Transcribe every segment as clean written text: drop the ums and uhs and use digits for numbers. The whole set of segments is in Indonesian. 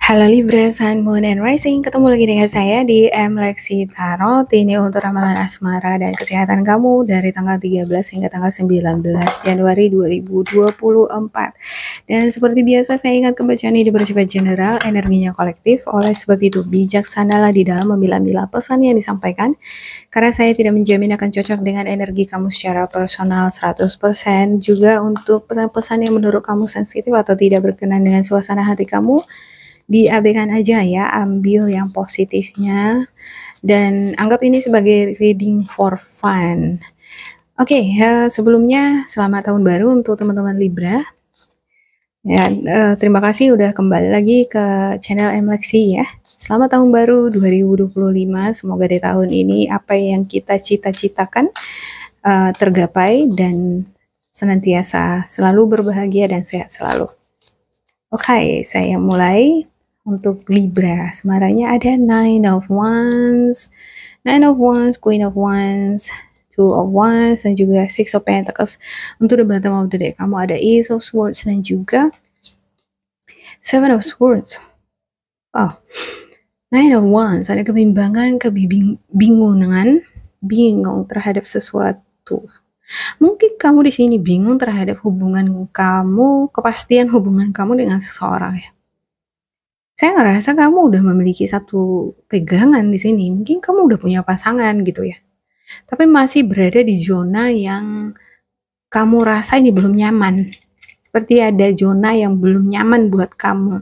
Halo Libra, Sun, Moon, and Rising. Ketemu lagi dengan saya di Lexi Tarot. Ini untuk ramalan asmara dan kesehatan kamu dari tanggal 13 hingga tanggal 19 Januari 2024. Dan seperti biasa saya ingat pembacaan ini bersifat general, energinya kolektif. Oleh sebab itu bijaksanalah di dalam memilah-milah pesan yang disampaikan. Karena saya tidak menjamin akan cocok dengan energi kamu secara personal 100%. Juga untuk pesan-pesan yang menurut kamu sensitif atau tidak berkenan dengan suasana hati kamu, diabaikan aja ya, ambil yang positifnya dan anggap ini sebagai reading for fun. Oke, sebelumnya selamat tahun baru untuk teman-teman Libra. Ya, terima kasih udah kembali lagi ke channel Lexi ya. Selamat tahun baru 2025. Semoga di tahun ini apa yang kita cita-citakan tergapai dan senantiasa selalu berbahagia dan sehat selalu. Oke, saya mulai. Untuk Libra, semaranya ada Nine of Wands, Queen of Wands, Two of Wands, dan juga Six of Pentacles. Untuk the bottom of the deck, kamu ada Ace of Swords dan juga Seven of Swords. Oh, Nine of Wands, ada kebimbangan, kebingungan, bingung terhadap sesuatu. Mungkin kamu di sini bingung terhadap hubungan kamu, kepastian hubungan kamu dengan seseorang ya. Saya ngerasa kamu udah memiliki satu pegangan di sini. Mungkin kamu udah punya pasangan gitu ya. Tapi masih berada di zona yang kamu rasa ini belum nyaman. Seperti ada zona yang belum nyaman buat kamu.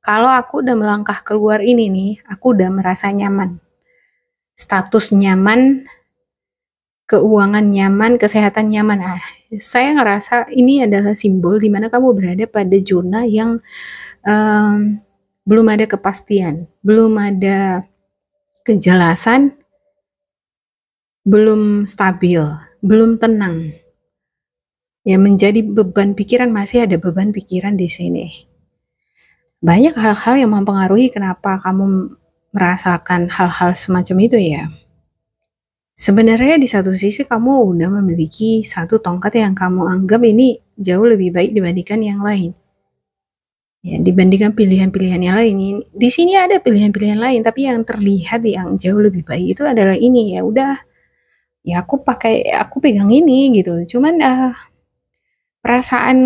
Kalau aku udah melangkah keluar ini nih, aku udah merasa nyaman. Status nyaman, keuangan nyaman, kesehatan nyaman. Saya ngerasa ini adalah simbol di mana kamu berada pada zona yang belum ada kepastian, belum ada kejelasan, belum stabil, belum tenang. Ya, menjadi beban pikiran, masih ada beban pikiran di sini. Banyak hal-hal yang mempengaruhi kenapa kamu merasakan hal-hal semacam itu ya. Sebenarnya di satu sisi kamu udah memiliki satu tongkat yang kamu anggap ini jauh lebih baik dibandingkan yang lain. Ya, dibandingkan pilihan-pilihan yang lain. Di sini ada pilihan-pilihan lain, tapi yang terlihat yang jauh lebih baik itu adalah ini. Ya udah, ya aku pegang ini gitu. Cuman perasaan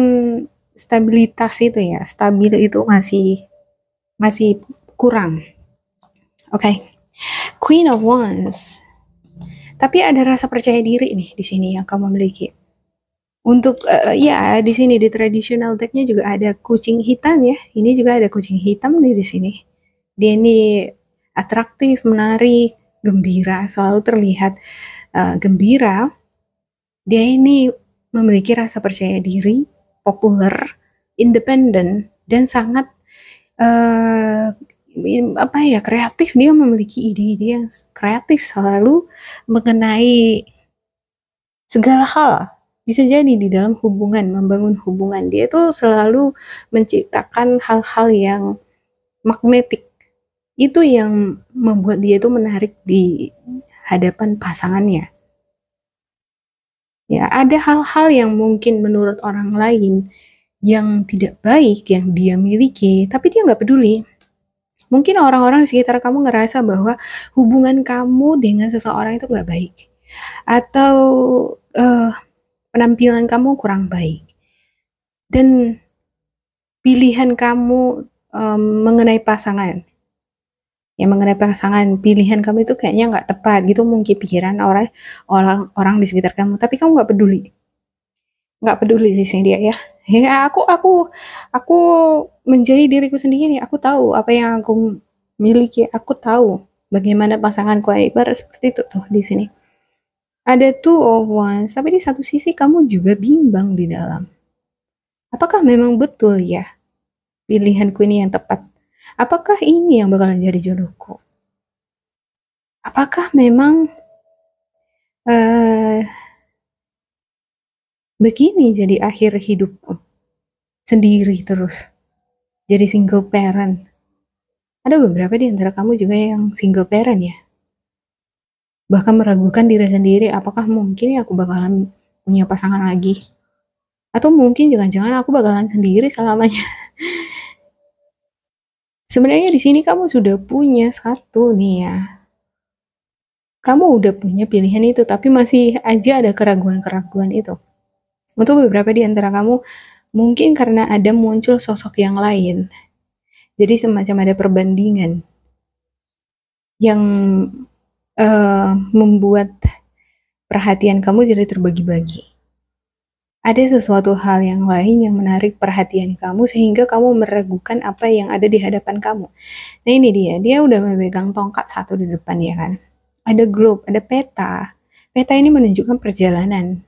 stabilitas itu ya, stabil itu masih kurang. Oke. Queen of Wands. Tapi ada rasa percaya diri nih di sini yang kamu miliki. Untuk ya di sini di traditional decknya juga ada kucing hitam ya. Ini juga ada kucing hitam nih di sini. Dia ini atraktif, menarik, gembira, selalu terlihat gembira. Dia ini memiliki rasa percaya diri, populer, independen, dan sangat kreatif. Dia memiliki ide-ide yang kreatif selalu mengenai segala hal. Bisa jadi di dalam hubungan, membangun hubungan, dia tuh selalu menciptakan hal-hal yang magnetik. Itu yang membuat dia tuh menarik di hadapan pasangannya. Ya, ada hal-hal yang mungkin menurut orang lain yang tidak baik yang dia miliki, tapi dia nggak peduli. Mungkin orang-orang di sekitar kamu ngerasa bahwa hubungan kamu dengan seseorang itu nggak baik. Atau penampilan kamu kurang baik. Dan pilihan kamu mengenai pasangan. Ya, mengenai pasangan, pilihan kamu itu kayaknya nggak tepat gitu, mungkin pikiran orang di sekitar kamu, tapi kamu nggak peduli sih dia ya. Ya aku menjadi diriku sendiri. Aku tahu apa yang aku miliki, aku tahu bagaimana pasanganku, ibarat seperti itu tuh di sini. Ada Two of Wands, tapi di satu sisi kamu juga bimbang di dalam. Apakah memang betul ya pilihanku ini yang tepat? Apakah ini yang bakalan jadi jodohku? Apakah memang begini jadi akhir hidupku? Sendiri terus. Jadi single parent. Ada beberapa di antara kamu juga yang single parent ya. Bahkan meragukan diri sendiri, apakah mungkin aku bakalan punya pasangan lagi? Atau mungkin jangan-jangan aku bakalan sendiri selamanya. Sebenarnya di sini kamu sudah punya satu nih ya. Kamu udah punya pilihan itu, tapi masih aja ada keraguan-keraguan itu. Untuk beberapa di antara kamu, mungkin karena ada muncul sosok yang lain. Jadi semacam ada perbandingan yang membuat perhatian kamu jadi terbagi-bagi. Ada sesuatu hal yang lain yang menarik perhatian kamu sehingga kamu meragukan apa yang ada di hadapan kamu. Nah ini dia udah memegang tongkat satu di depan ya kan. Ada globe, ada peta. Peta ini menunjukkan perjalanan.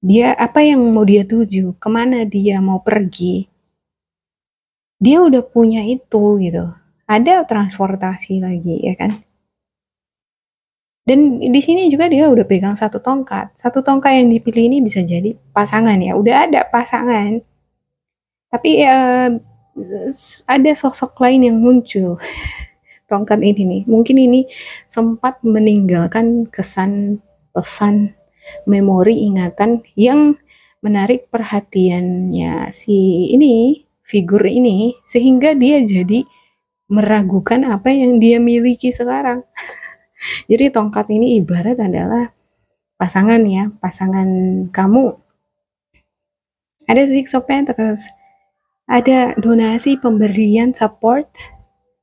Dia apa yang mau dia tuju, kemana dia mau pergi. Dia udah punya itu gitu. Ada transportasi lagi ya kan. Dan di sini juga dia udah pegang satu tongkat. Satu tongkat yang dipilih ini bisa jadi pasangan ya. Udah ada pasangan. Tapi ada sosok lain yang muncul. Tongkat ini nih. Mungkin ini sempat meninggalkan kesan, pesan, memori, ingatan yang menarik perhatiannya si ini, figur ini, sehingga dia jadi meragukan apa yang dia miliki sekarang. Jadi tongkat ini ibarat adalah pasangan ya, pasangan kamu. Ada Six of Pentacles, ada donasi, pemberian, support,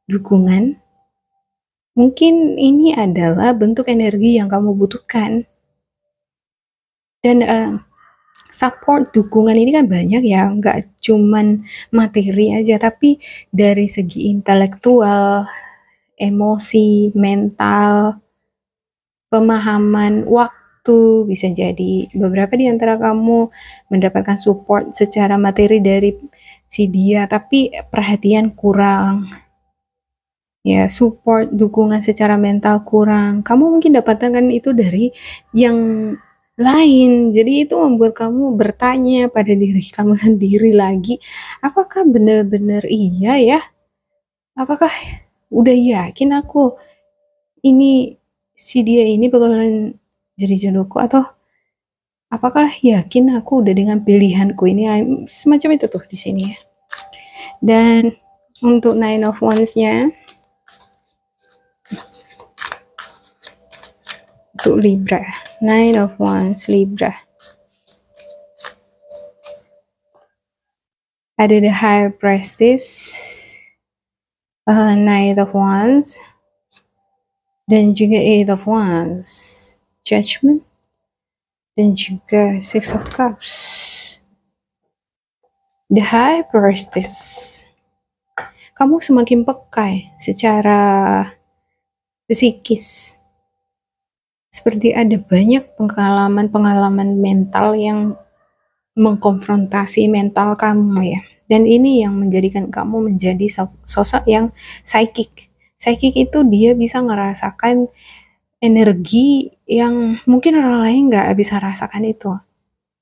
dukungan. Mungkin ini adalah bentuk energi yang kamu butuhkan. Dan support, dukungan ini kan banyak ya, nggak cuman materi aja, tapi dari segi intelektual, emosi, mental, pemahaman waktu, bisa jadi beberapa di antara kamu mendapatkan support secara materi dari si dia, tapi perhatian kurang. Ya, support, dukungan secara mental kurang. Kamu mungkin dapatkan itu dari yang lain. Jadi itu membuat kamu bertanya pada diri kamu sendiri lagi, apakah benar-benar iya ya? Apakah udah yakin aku ini si dia ini bakalan jadi jodohku, atau apakah yakin aku udah dengan pilihanku ini? Semacam itu tuh di sini ya. Dan untuk Nine of Wands-nya untuk Libra, Nine of Wands Libra, ada the High Priestess, Knight of Wands, dan juga Eight of Wands, Judgment, dan juga Six of Cups. The High Priestess, kamu semakin peka secara psikis. Seperti ada banyak pengalaman-pengalaman mental yang mengkonfrontasi mental kamu ya. Dan ini yang menjadikan kamu menjadi sosok yang psychic. Psychic itu dia bisa ngerasakan energi yang mungkin orang lain nggak bisa rasakan itu.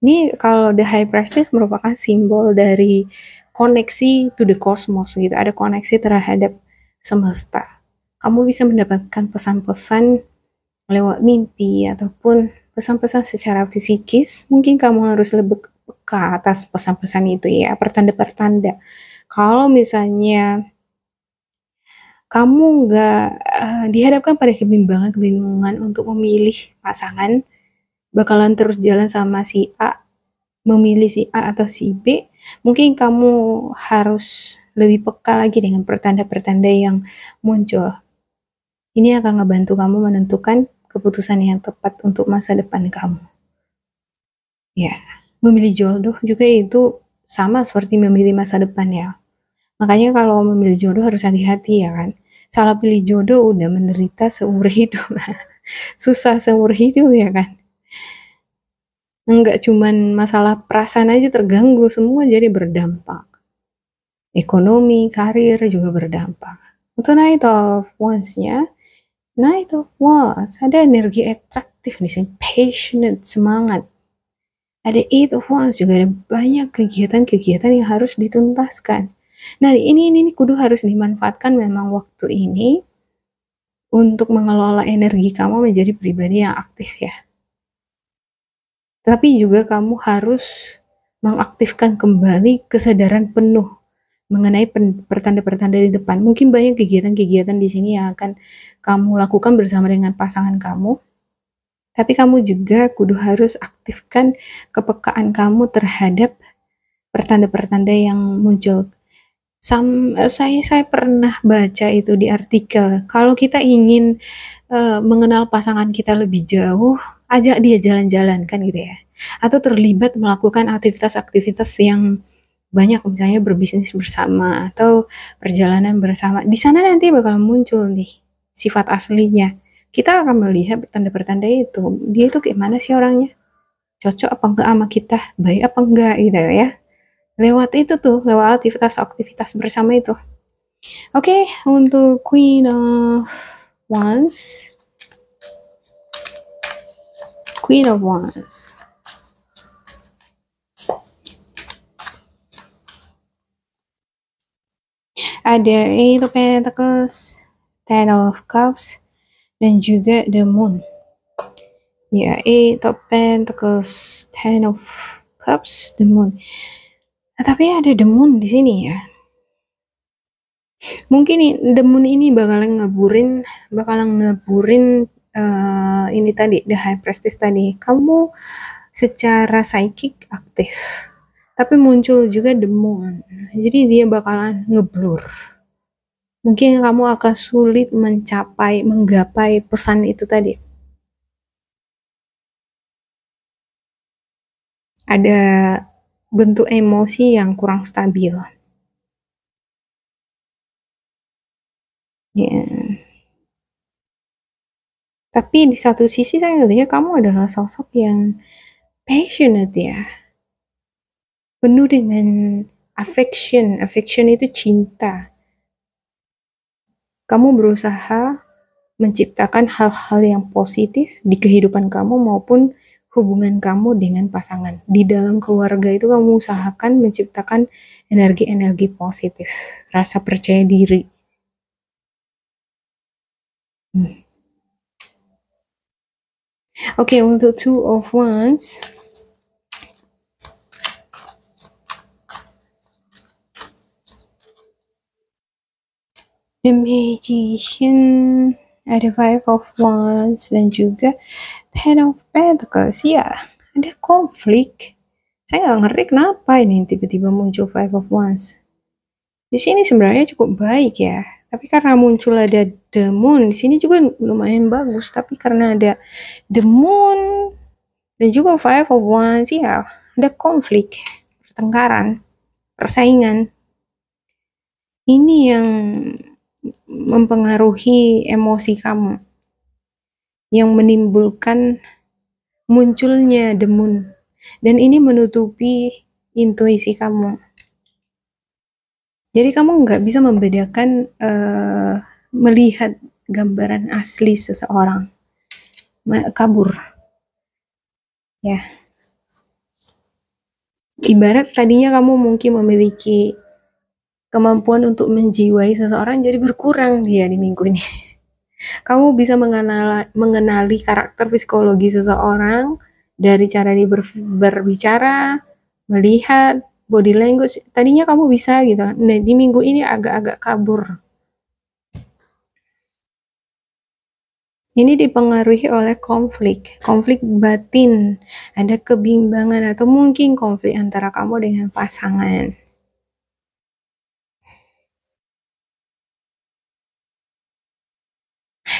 Ini kalau the High Priestess merupakan simbol dari koneksi to the cosmos gitu. Ada koneksi terhadap semesta. Kamu bisa mendapatkan pesan-pesan lewat mimpi ataupun pesan-pesan secara fisikis. Mungkin kamu harus lebih ke atas pesan-pesan itu ya, pertanda-pertanda. Kalau misalnya kamu nggak dihadapkan pada kebimbangan untuk memilih pasangan, bakalan terus jalan sama si A, memilih si A atau si B, mungkin kamu harus lebih peka lagi dengan pertanda-pertanda yang muncul. Ini akan ngebantu kamu menentukan keputusan yang tepat untuk masa depan kamu. Ya, memilih jodoh juga itu sama seperti memilih masa depan ya. Makanya kalau memilih jodoh harus hati-hati ya kan. Salah pilih jodoh udah menderita seumur hidup. Susah seumur hidup ya kan. Enggak cuman masalah perasaan aja terganggu, semua jadi berdampak. Ekonomi, karir juga berdampak. Untuk Knight of Wands-nya, Knight of Wands, ada energi atraktif di sini, passionate, semangat. Ada Eight of Wands, juga ada banyak kegiatan-kegiatan yang harus dituntaskan. Nah, ini kudu harus dimanfaatkan memang waktu ini untuk mengelola energi kamu menjadi pribadi yang aktif ya. Tapi juga kamu harus mengaktifkan kembali kesadaran penuh mengenai pertanda-pertanda di depan. Mungkin banyak kegiatan-kegiatan di sini yang akan kamu lakukan bersama dengan pasangan kamu, tapi kamu juga kudu harus aktifkan kepekaan kamu terhadap pertanda-pertanda yang muncul. Saya pernah baca itu di artikel, kalau kita ingin mengenal pasangan kita lebih jauh, ajak dia jalan-jalan kan gitu ya. Atau terlibat melakukan aktivitas-aktivitas yang banyak, misalnya berbisnis bersama atau perjalanan bersama. Di sana nanti bakal muncul nih sifat aslinya. Kita akan melihat pertanda-pertanda itu. Dia itu kayak mana sih orangnya? Cocok apa enggak sama kita? Baik apa enggak gitu ya. Lewat itu tuh, lewat aktivitas-aktivitas bersama itu. Oke, untuk Queen of Wands. Queen of Wands. Ada Eight of Pentacles, Ten of Cups, dan juga The Moon. Ya, Eight of Pentacles, Ten of Cups, The Moon. Nah, tapi ada The Moon di sini ya. Mungkin The Moon ini bakalan ngeburin ini tadi, The High Priestess tadi. Kamu secara psychic aktif, tapi muncul juga The Moon. Jadi dia bakalan ngeblur. Mungkin kamu akan sulit menggapai pesan itu tadi. Ada bentuk emosi yang kurang stabil. Ya. Tapi di satu sisi saya lihat kamu adalah sosok yang passionate ya. Penuh dengan affection. Affection itu cinta. Kamu berusaha menciptakan hal-hal yang positif di kehidupan kamu maupun hubungan kamu dengan pasangan. Di dalam keluarga itu kamu usahakan menciptakan energi-energi positif, rasa percaya diri. Oke, untuk Two of Wands. The Magician, ada Five of Wands, dan juga Ten of Pentacles. Ya, ada konflik. Saya nggak ngerti kenapa ini tiba-tiba muncul Five of Wands. Di sini sebenarnya cukup baik ya, tapi karena muncul ada The Moon, di sini juga lumayan bagus. Tapi karena ada The Moon dan juga Five of Wands, ya ada konflik, pertengkaran, persaingan. Ini yang mempengaruhi emosi kamu, yang menimbulkan munculnya The Moon, dan ini menutupi intuisi kamu. Jadi kamu nggak bisa membedakan melihat gambaran asli seseorang, kabur ya. Ibarat tadinya kamu mungkin memiliki kemampuan untuk menjiwai seseorang, jadi berkurang dia di minggu ini. Kamu bisa mengenali karakter psikologi seseorang dari cara dia berbicara, melihat body language. Tadinya kamu bisa gitu. Nah, di minggu ini agak-agak kabur. Ini dipengaruhi oleh konflik batin, ada kebimbangan atau mungkin konflik antara kamu dengan pasangan.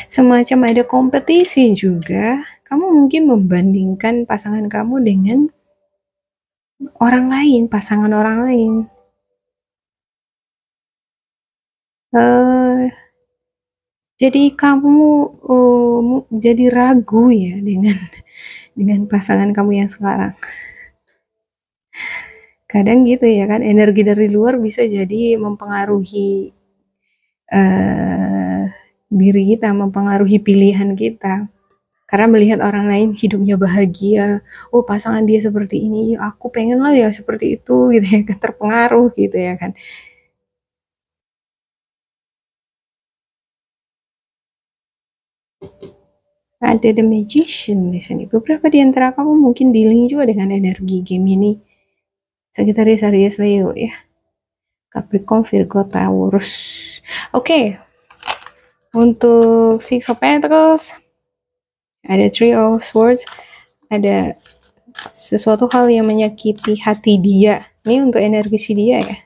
Semacam ada kompetisi juga, kamu mungkin membandingkan pasangan kamu dengan orang lain, pasangan orang lain. Jadi kamu jadi ragu ya dengan pasangan kamu yang sekarang. Kadang gitu ya kan, energi dari luar bisa jadi mempengaruhi diri kita, mempengaruhi pilihan kita. Karena melihat orang lain hidupnya bahagia, oh pasangan dia seperti ini, aku pengen lah ya seperti itu gitu ya kan, terpengaruh gitu ya kan. Ada The Magician di sini. Beberapa di antara kamu mungkin dealing juga dengan energi Gemini, Sagittarius, Aries, Leo ya. Capricorn, Virgo, Taurus. Oke. Untuk Six of Pentacles, ada Three of Swords, ada sesuatu hal yang menyakiti hati dia. Ini untuk energi si dia ya.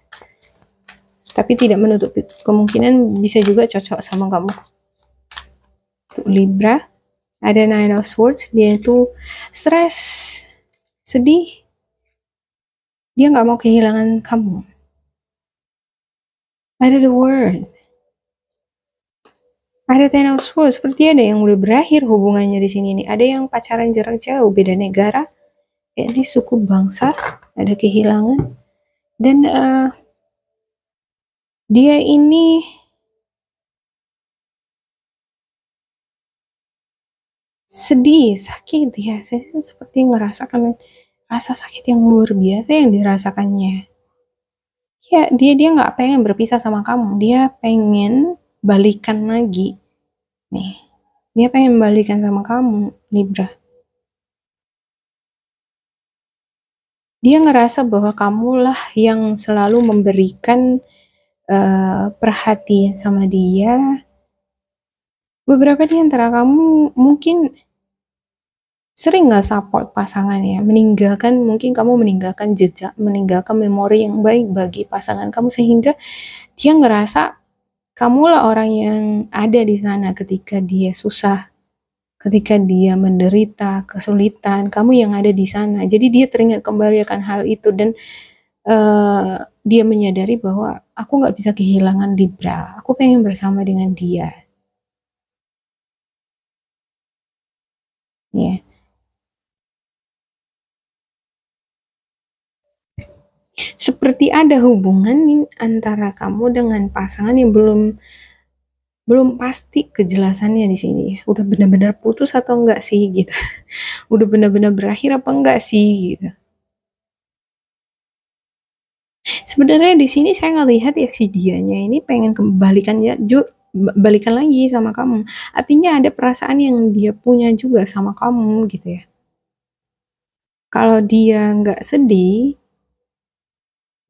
Tapi tidak menutup kemungkinan bisa juga cocok sama kamu. Untuk Libra, ada Nine of Swords, dia itu stres, sedih. Dia nggak mau kehilangan kamu. Ada The World. Ada Ten of Swords, seperti ada yang udah berakhir hubungannya di sini nih. Ada yang pacaran jarak jauh, beda negara. Ini suku bangsa, ada kehilangan. Dan dia ini sedih, sakit ya. Saya seperti ngerasakan rasa sakit yang luar biasa yang dirasakannya. Ya, dia nggak pengen berpisah sama kamu. Dia pengen balikan lagi. Nih, dia pengen balikan sama kamu, Libra. Dia ngerasa bahwa kamulah yang selalu memberikan perhatian sama dia. Beberapa di antara kamu mungkin sering nggak support pasangannya, mungkin kamu meninggalkan jejak, meninggalkan memori yang baik bagi pasangan kamu, sehingga dia ngerasa kamulah orang yang ada di sana ketika dia susah, ketika dia menderita, kesulitan, kamu yang ada di sana. Jadi dia teringat kembali akan hal itu, dan dia menyadari bahwa aku nggak bisa kehilangan Libra, aku pengen bersama dengan dia. Ya. Seperti ada hubungan antara kamu dengan pasangan yang belum pasti kejelasannya di sini. Udah benar-benar putus atau enggak sih gitu. Udah benar-benar berakhir apa enggak sih gitu. Sebenarnya di sini saya ngelihat ya si dianya ini pengen balikan lagi sama kamu. Artinya ada perasaan yang dia punya juga sama kamu gitu ya. Kalau dia nggak sedih,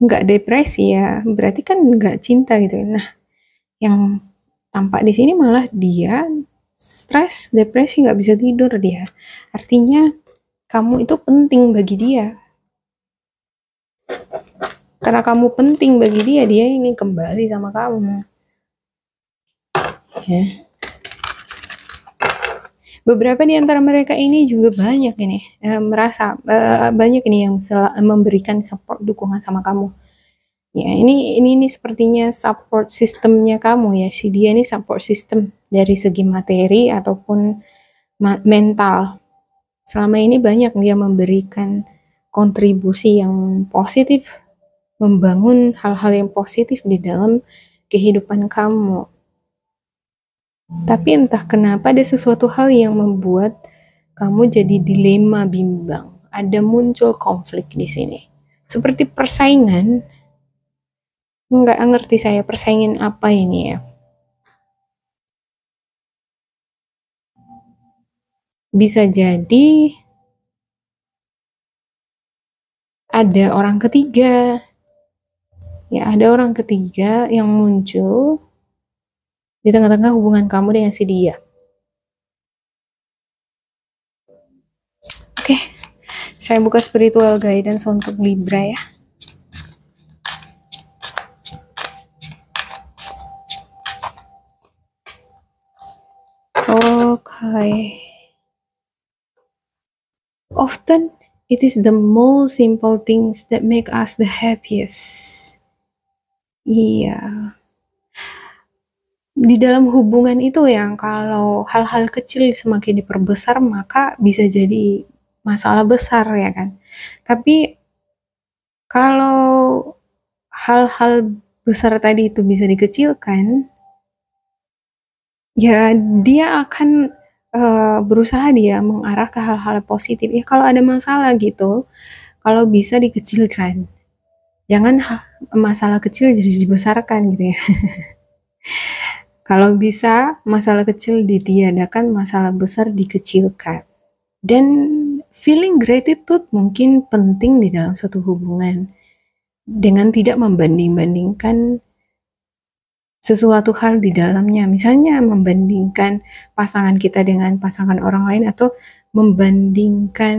nggak depresi ya, berarti kan nggak cinta gitu ya. Nah, yang tampak di sini malah dia stres, depresi, nggak bisa tidur dia. Artinya kamu itu penting bagi dia. Karena kamu penting bagi dia, dia ingin kembali sama kamu. Ya. Beberapa di antara mereka ini juga banyak ini merasa banyak ini yang memberikan support, dukungan sama kamu. Ya, ini sepertinya support sistemnya kamu ya. Si dia ini support system dari segi materi ataupun mental. Selama ini banyak dia memberikan kontribusi yang positif, membangun hal-hal yang positif di dalam kehidupan kamu. Tapi entah kenapa ada sesuatu hal yang membuat kamu jadi dilema, bimbang. Ada muncul konflik di sini. Seperti persaingan. Nggak ngerti saya persaingan apa ini ya. Bisa jadi ada orang ketiga. Ya, ada orang ketiga yang muncul di tengah-tengah hubungan kamu dengan si dia. Oke, saya buka spiritual guidance untuk Libra ya. Okay. Often it is the most simple things that make us the happiest. Iya. Di dalam hubungan itu yang kalau hal-hal kecil semakin diperbesar maka bisa jadi masalah besar ya kan. Tapi kalau hal-hal besar tadi itu bisa dikecilkan, ya dia akan berusaha dia mengarah ke hal-hal positif. Ya kalau ada masalah gitu, kalau bisa dikecilkan. Jangan masalah kecil jadi dibesarkan gitu ya. Kalau bisa masalah kecil ditiadakan, masalah besar dikecilkan. Dan feeling gratitude mungkin penting di dalam suatu hubungan. dengan tidak membanding-bandingkan sesuatu hal di dalamnya. Misalnya membandingkan pasangan kita dengan pasangan orang lain, atau membandingkan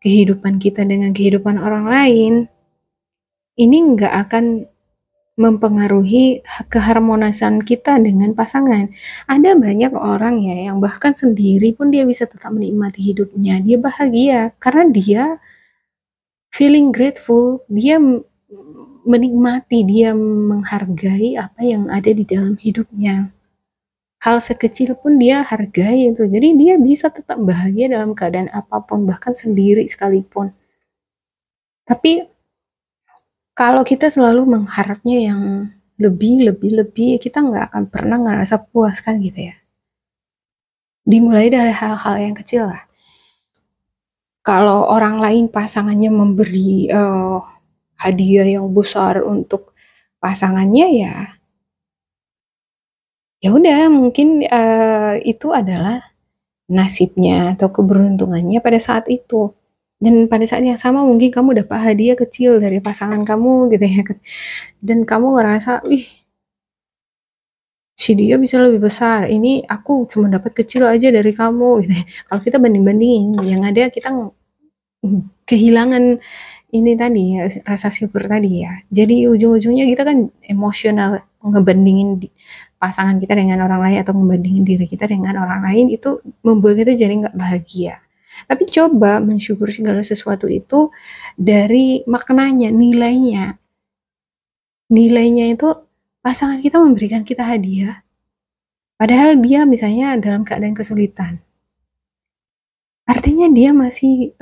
kehidupan kita dengan kehidupan orang lain. Ini nggak akan mempengaruhi keharmonisan kita dengan pasangan. Ada banyak orang ya yang bahkan sendiri pun dia bisa tetap menikmati hidupnya. Dia bahagia karena dia feeling grateful, dia menikmati, dia menghargai apa yang ada di dalam hidupnya. Hal sekecil pun dia hargai itu. Jadi dia bisa tetap bahagia dalam keadaan apapun, bahkan sendiri sekalipun. Tapi kalau kita selalu mengharapnya yang lebih, kita nggak akan pernah ngerasa puas kan gitu ya. Dimulai dari hal-hal yang kecil lah. Kalau orang lain pasangannya memberi hadiah yang besar untuk pasangannya, ya udah mungkin itu adalah nasibnya atau keberuntungannya pada saat itu. Dan pada saat yang sama mungkin kamu dapat hadiah kecil dari pasangan kamu gitu ya. Dan kamu ngerasa, wih, si dia bisa lebih besar. Ini aku cuma dapat kecil aja dari kamu gitu ya. Kalau kita banding-bandingin, yang ada kita kehilangan ini tadi ya, rasa syukur tadi ya. Jadi ujung-ujungnya kita kan emosional, ngebandingin pasangan kita dengan orang lain atau ngebandingin diri kita dengan orang lain, itu membuat kita jadi nggak bahagia. Tapi coba mensyukur segala sesuatu itu dari maknanya, nilainya. Nilainya itu pasangan kita memberikan kita hadiah, padahal dia misalnya dalam keadaan kesulitan. Artinya dia masih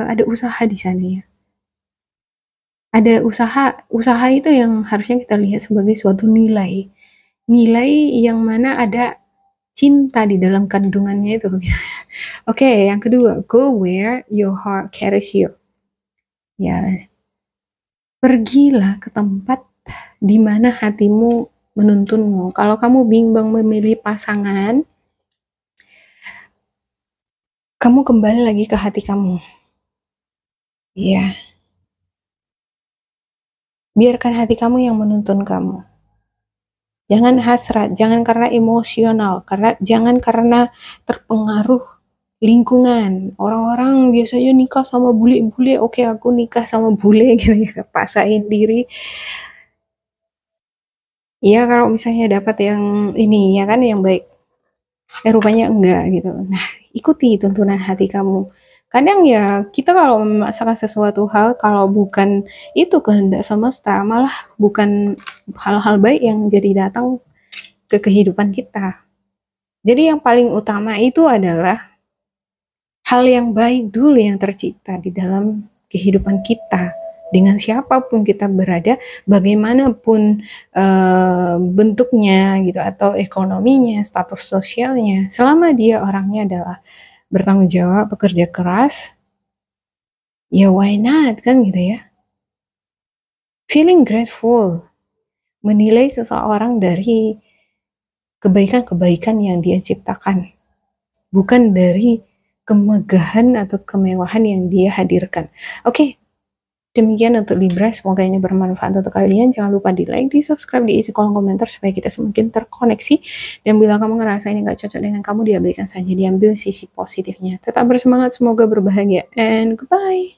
ada usaha di sana ya. Ada usaha itu yang harusnya kita lihat sebagai suatu nilai. Nilai yang mana ada cinta di dalam kandungannya itu. Oke, yang kedua, go where your heart carries you. Ya, pergilah ke tempat di mana hatimu menuntunmu. Kalau kamu bimbang memilih pasangan, kamu kembali lagi ke hati kamu. Ya. Biarkan hati kamu yang menuntun kamu. Jangan hasrat, jangan karena emosional, jangan karena terpengaruh lingkungan. Orang-orang biasanya nikah sama bule-bule, oke aku nikah sama bule gitu ya, paksain diri. Iya kalau misalnya dapat yang ini ya kan, yang baik. Rupanya enggak gitu. Nah, ikuti tuntunan hati kamu. Kadang ya kita kalau memaksakan sesuatu hal, kalau bukan itu kehendak semesta, malah bukan hal-hal baik yang jadi datang ke kehidupan kita. Jadi yang paling utama itu adalah hal yang baik dulu yang tercipta di dalam kehidupan kita. Dengan siapapun kita berada, bagaimanapun bentuknya gitu, atau ekonominya, status sosialnya, selama dia orangnya adalah bertanggung jawab, bekerja keras, ya why not kan gitu ya. Feeling grateful, menilai seseorang dari kebaikan-kebaikan yang dia ciptakan, bukan dari kemegahan atau kemewahan yang dia hadirkan. Oke, demikian untuk Libra, semoga ini bermanfaat untuk kalian. Jangan lupa di like, di subscribe, diisi kolom komentar supaya kita semakin terkoneksi. Dan bila kamu ngerasa ini gak cocok dengan kamu, diabaikan saja, diambil sisi positifnya. Tetap bersemangat, semoga berbahagia, and goodbye.